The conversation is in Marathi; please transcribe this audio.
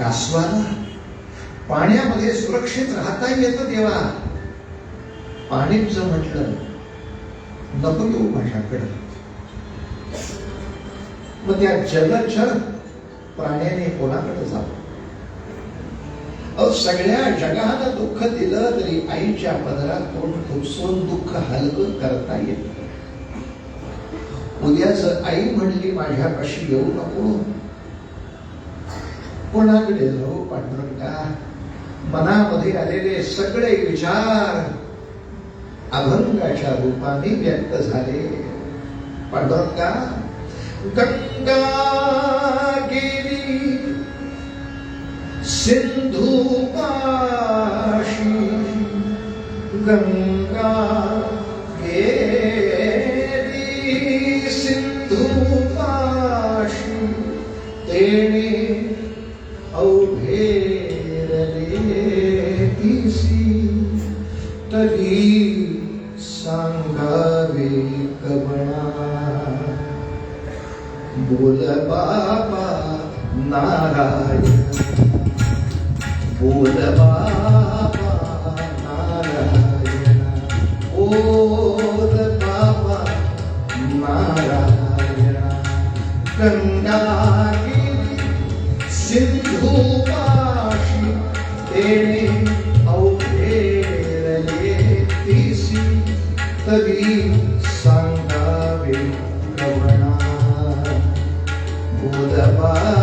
कासवाला पाण्यामध्ये सुरक्षित राहता येतं देवा, पाणीच म्हटलं नको येऊ माझ्याकडं. मग त्या जलचर प्राण्याने कोणाकडे जावं? सगळ्या जगाला दुःख दिलं तरी आईच्या पदरात तोंड खुपसून दुःख हलकं करता येत. उद्याच आई म्हणली माझ्यापाशी येऊ नको, कोणाकडे जाऊ पांडुरंगा? मनामध्ये आलेले सगळे विचार अभंगाच्या रूपाने व्यक्त झाले. पांडुरंगा, गंगा गेली सिंधू पाशी, गंगा गेली सिंधू पाशी, तेने अवघेरले तिसी, तरी सांगावे कबळा. बोल बाबा नारायण, बोल बाबा नारायण, बोल बाबा नारायण. गंगा गेली सिंधू पाशी, तेने अवघेरले तिसी, तरी सांगावे कवना. बोल बाबा